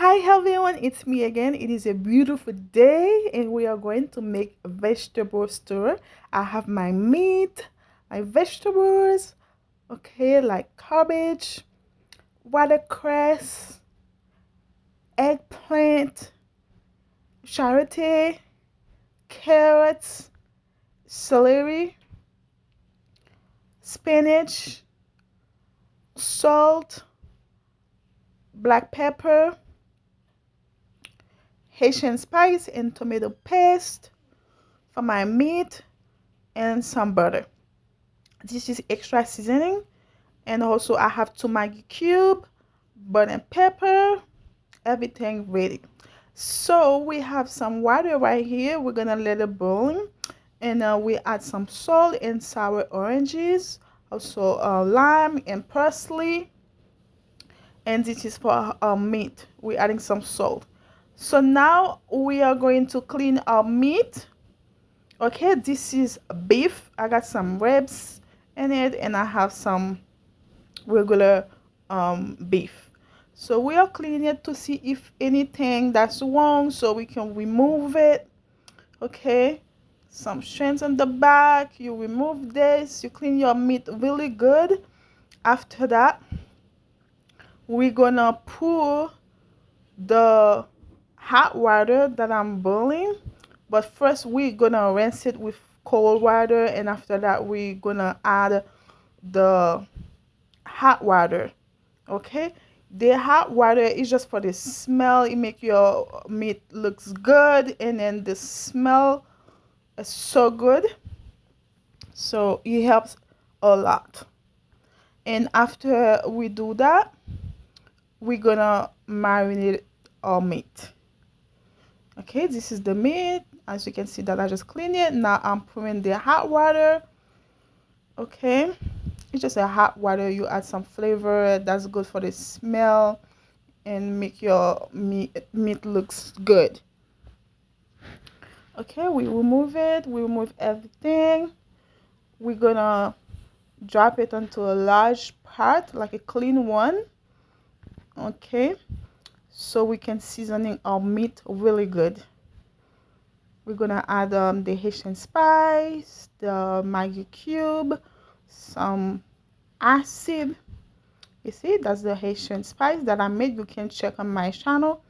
Hi everyone, it's me again. It is a beautiful day and we are going to make a vegetable stew. I have my meat, my vegetables, okay, like cabbage, watercress, eggplant, charlotte, carrots, celery, spinach, salt, black pepper, Haitian spice, and tomato paste for my meat and some butter. This is extra seasoning, and also I have two Maggi cube, butter and pepper, everything ready. So we have some water right here. We're gonna let it boil, and we add some salt and sour oranges, also lime and parsley, and this is for meat. We're adding some salt. So now we are going to clean our meat. Okay, this is beef. I got some ribs in it, and I have some regular beef. So we are cleaning it to see if anything that's wrong so we can remove it. Okay, some strands on the back, you remove this, you clean your meat really good. After that, we're gonna pour the hot water that I'm boiling, but first we're gonna rinse it with cold water, and after that we're gonna add the hot water. Okay, the hot water is just for the smell. It make your meat looks good, and then the smell is so good, so it helps a lot. And after we do that, we're gonna marinate our meat. Okay, this is the meat. As you can see that I just cleaned it. Now I'm pouring the hot water. Okay, it's just a hot water. You add some flavor that's good for the smell and make your meat looks good. Okay, we remove it. We remove everything. We're gonna drop it onto a large pot, like a clean one. Okay, so we can seasoning our meat really good. We're gonna add the Haitian spice, the Maggi cube, some acid. You see, that's the Haitian spice that I made. You can check on my channel.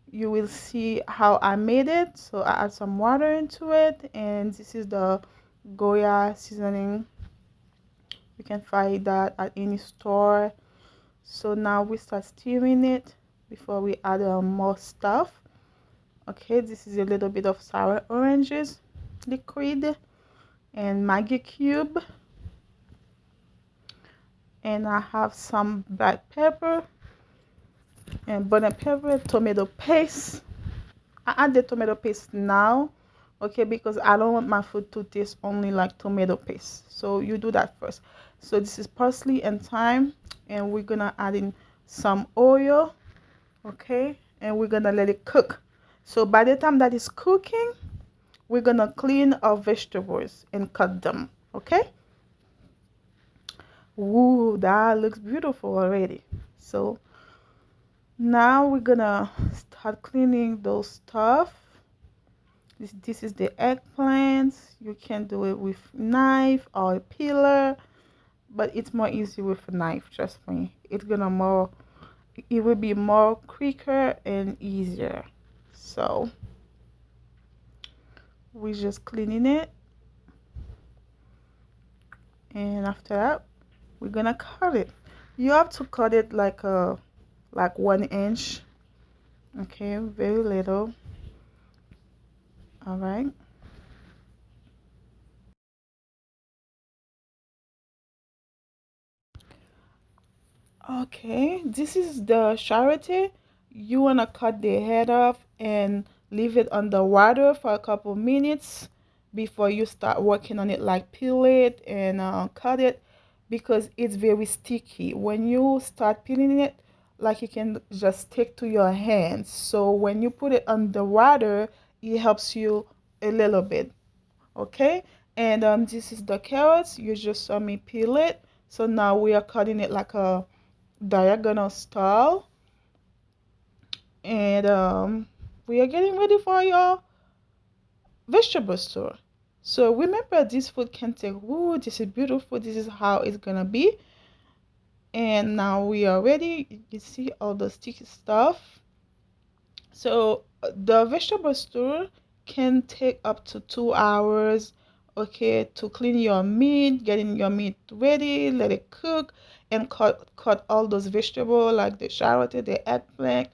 You will see how I made it. So I add some water into it, and this is the Goya seasoning. You can find that at any store. So now we start stirring it before we add more stuff. Okay, this is a little bit of sour oranges liquid and Maggi cube, and I have some black pepper and butter pepper, tomato paste. I add the tomato paste now, okay, because I don't want my food to taste only like tomato paste. So you do that first. So this is parsley and thyme, and we're gonna add in some oil, okay, and we're gonna let it cook. So by the time that is cooking, we're gonna clean our vegetables and cut them, okay. Ooh, that looks beautiful already. So now we're gonna start cleaning those stuff. This is the eggplants. You can do it with knife or a peeler, but it's more easy with a knife, trust me. It will be more quicker and easier. So we're just cleaning it, and after that we're gonna cut it. You have to cut it like 1 inch, okay, very little. All right. Okay, this is the charity. You wanna cut the head off and leave it under water for a couple minutes before you start working on it, like peel it and cut it, because it's very sticky. When you start peeling it, like it can just stick to your hands. So when you put it under water, it helps you a little bit. Okay, and this is the carrots. You just saw me peel it. So now we are cutting it like a diagonal style, And we are getting ready for your vegetable store. So remember, this food can take, ooh, this is beautiful, this is how it's gonna be. And now we are ready. You see all the sticky stuff. So the vegetable store can take up to 2 hours, okay, to clean your meat, getting your meat ready, let it cook, and cut all those vegetables like the shallot, the eggplant,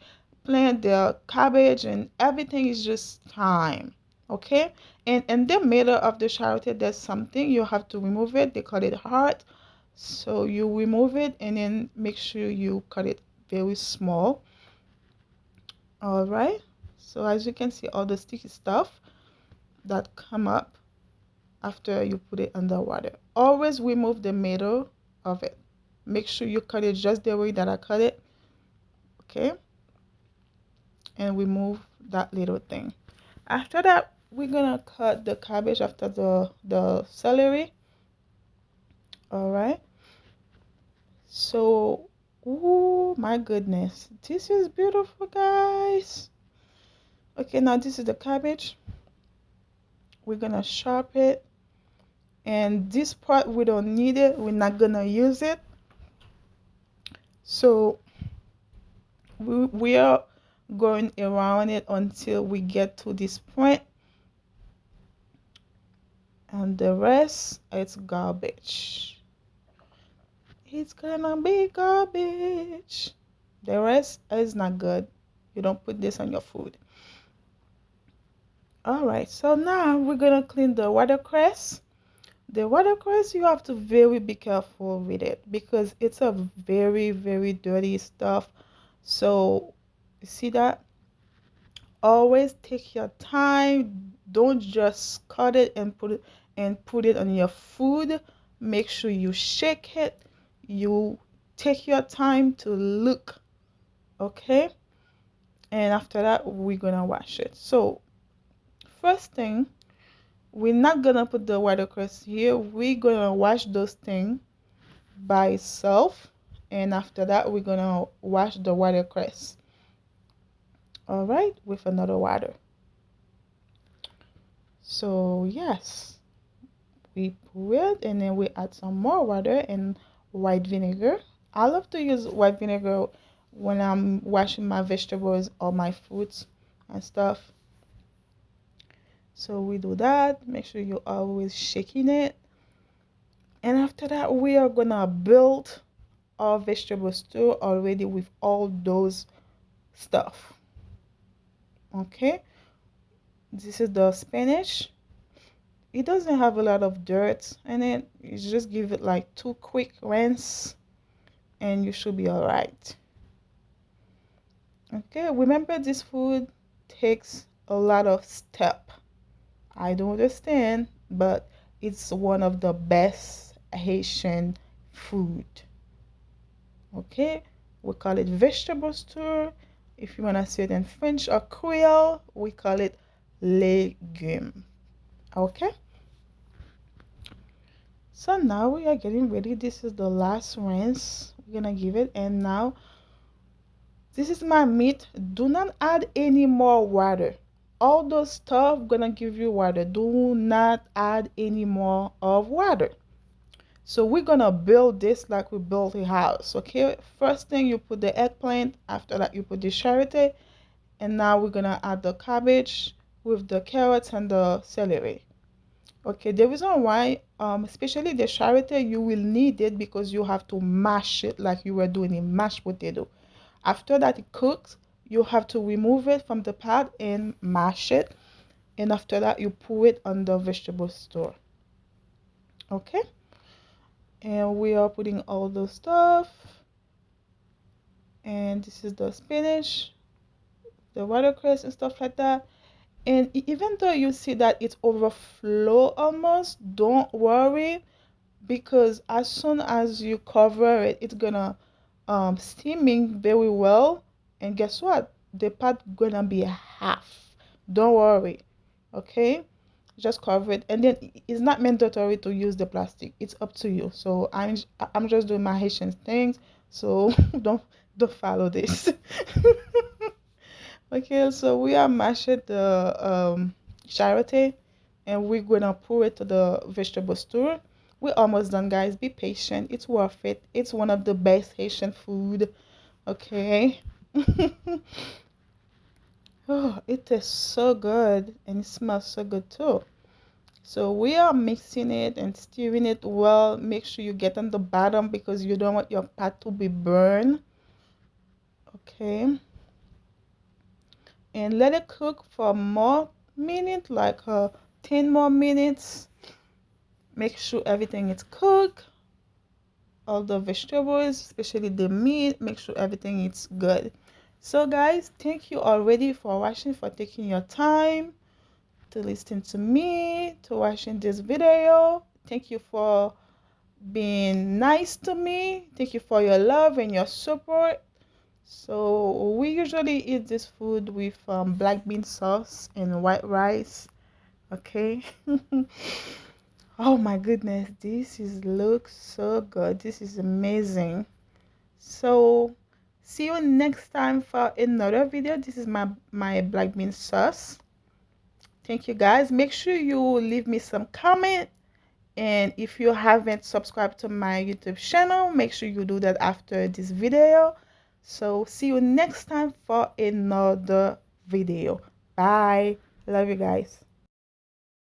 the cabbage, and everything is just time, okay. And in the middle of the shallot, there's something you have to remove it. They call it heart. So you remove it and then make sure you cut it very small. All right. So as you can see, all the sticky stuff that come up after you put it under water. Always remove the middle of it. Make sure you cut it just the way that I cut it. Okay. And remove that little thing. After that, we're gonna cut the cabbage after the celery. All right. So, oh my goodness, this is beautiful, guys. Okay, now this is the cabbage. We're gonna chop it, and this part we don't need it. We're not gonna use it. So we are going around it until we get to this point, and the rest it's garbage. It's gonna be garbage. The rest is not good. You don't put this on your food. All right, so now we're gonna clean the watercress. The watercress, you have to very be careful with it because it's a very, very dirty stuff. So, you see that? Always take your time. Don't just cut it and put it on your food. Make sure you shake it. You take your time to look, okay? And after that, we're gonna wash it. So, first thing, we're not gonna put the watercress here. We're gonna wash those things by itself, and after that we're gonna wash the watercress, all right, with another water. So yes, we pour it and then we add some more water and white vinegar. I love to use white vinegar when I'm washing my vegetables or my fruits and stuff. So we do that. Make sure you're always shaking it. And after that, we are gonna build our vegetable stew already with all those stuff. Okay, this is the spinach. It doesn't have a lot of dirt in it. You just give it like 2 quick rinse and you should be all right. Okay, remember this food takes a lot of step. I don't understand, but it's one of the best Haitian food. Okay, we call it vegetable stew. If you want to say it in French or Creole, we call it legume. Okay, so now we are getting ready. This is the last rinse we're gonna give it, and now this is my meat. Do not add any more water. All those stuff gonna give you water. Do not add any more of water. So we're gonna build this like we built a house. Okay, first thing you put the eggplant, after that you put the charity, and now we're gonna add the cabbage with the carrots and the celery. Okay, the reason why especially the charity, you will need it because you have to mash it like you were doing a mashed potato. After that it cooks, you have to remove it from the pot and mash it, and after that you pour it on the vegetable store. Okay, and we are putting all the stuff, and this is the spinach, the watercress and stuff like that. And even though you see that it's overflow almost, don't worry, because as soon as you cover it, it's gonna steaming very well. And guess what? The pot gonna be half. Don't worry, okay? Just cover it, and then it's not mandatory to use the plastic. It's up to you. So I'm just doing my Haitian things. So don't follow this. Okay, so we are mashing the charlotte and we're gonna pour it to the vegetable store. We're almost done, guys. Be patient. It's worth it. It's one of the best Haitian food. Okay. Oh, it tastes so good and it smells so good too. So we are mixing it and stirring it well. Make sure you get on the bottom because you don't want your pot to be burned. Okay. And let it cook for more minutes, like 10 more minutes. Make sure everything is cooked. All the vegetables, especially the meat, make sure everything is good. So guys, thank you already for watching, for taking your time to listen to me, to watching this video. Thank you for being nice to me. Thank you for your love and your support. So we usually eat this food with black bean sauce and white rice. Okay. Oh my goodness, this is looks so good. This is amazing. So see you next time for another video. This is my black bean sauce. Thank you guys. Make sure you leave me some comment. And if you haven't subscribed to my YouTube channel, make sure you do that after this video. So see you next time for another video. Bye. Love you guys.